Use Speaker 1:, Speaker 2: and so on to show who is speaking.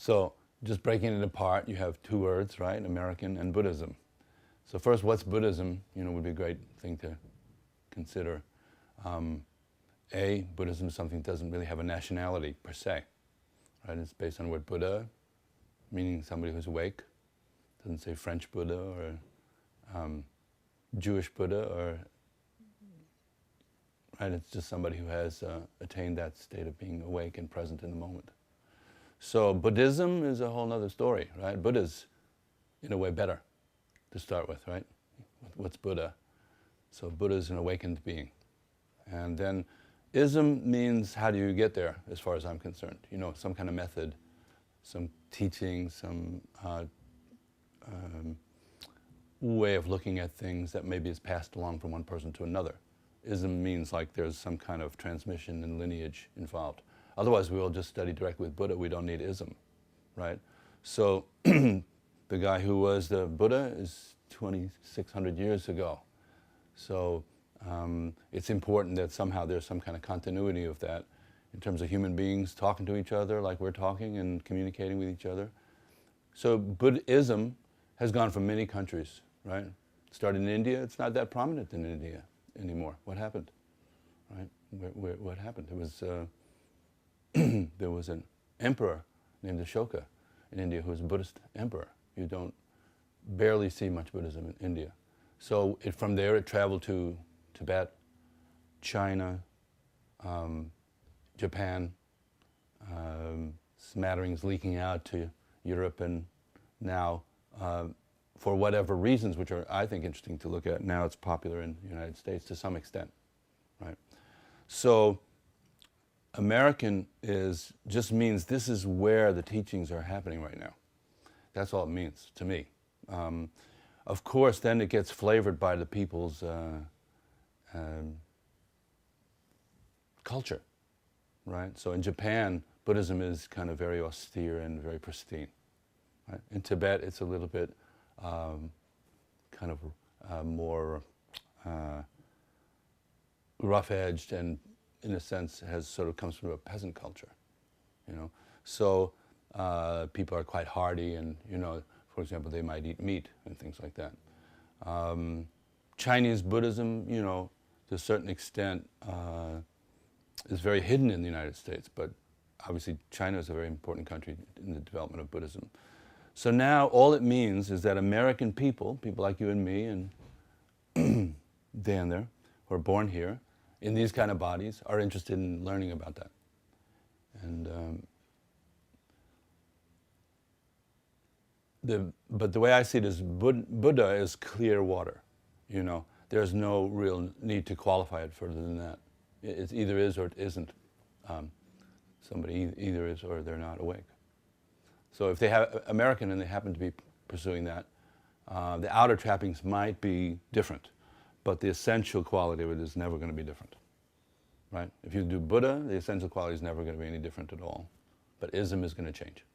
Speaker 1: So just breaking it apart, you have two words, right? American and Buddhism. So first, what's Buddhism? Would be a great thing to consider. Buddhism is something that doesn't really have a nationality per se, right? It's based on the word Buddha, meaning somebody who's awake. It doesn't say French Buddha or Jewish Buddha, or right? It's just somebody who has attained that state of being awake and present in the moment. So Buddhism is a whole other story, right? Buddha's in a way better to start with, right? What's Buddha? So Buddha's an awakened being. And then ism means how do you get there, as far as I'm concerned. Some kind of method, some teaching, some way of looking at things that maybe is passed along from one person to another. Ism means like there's some kind of transmission and lineage involved. Otherwise, we will just study directly with Buddha. We don't need ism, right? So the guy who was the Buddha is 2,600 years ago. So it's important that somehow there's some kind of continuity of that in terms of human beings talking to each other like we're talking and communicating with each other. So Buddhism has gone from many countries, right? Started in India. It's not that prominent in India anymore. What happened, right? What happened? It was there was an emperor named Ashoka in India who was a Buddhist emperor. You don't barely see much Buddhism in India. So from there it traveled to Tibet, China, Japan, smatterings leaking out to Europe, and now, for whatever reasons, which are, I think, interesting to look at, now it's popular in the United States to some extent, right? So American just means this is where the teachings are happening right now. That's all it means to me. Of course, then it gets flavored by the people's culture, right? So in Japan, Buddhism is kind of very austere and very pristine. Right? In Tibet, it's a little bit kind of more rough-edged, and in a sense comes from a peasant culture, So people are quite hardy, and for example, they might eat meat and things like that. Chinese Buddhism, to a certain extent, is very hidden in the United States, but obviously China is a very important country in the development of Buddhism. So now all it means is that American people like you and me and Dan there, who are born here, in these kind of bodies, are interested in learning about that. And but the way I see it is Buddha is clear water. There's no real need to qualify it further than that. It either is or it isn't. Somebody either is or they're not awake. So if they have American and they happen to be pursuing that, the outer trappings might be different, but the essential quality of it is never going to be different, right? If you do Buddha, the essential quality is never going to be any different at all, but ism is going to change.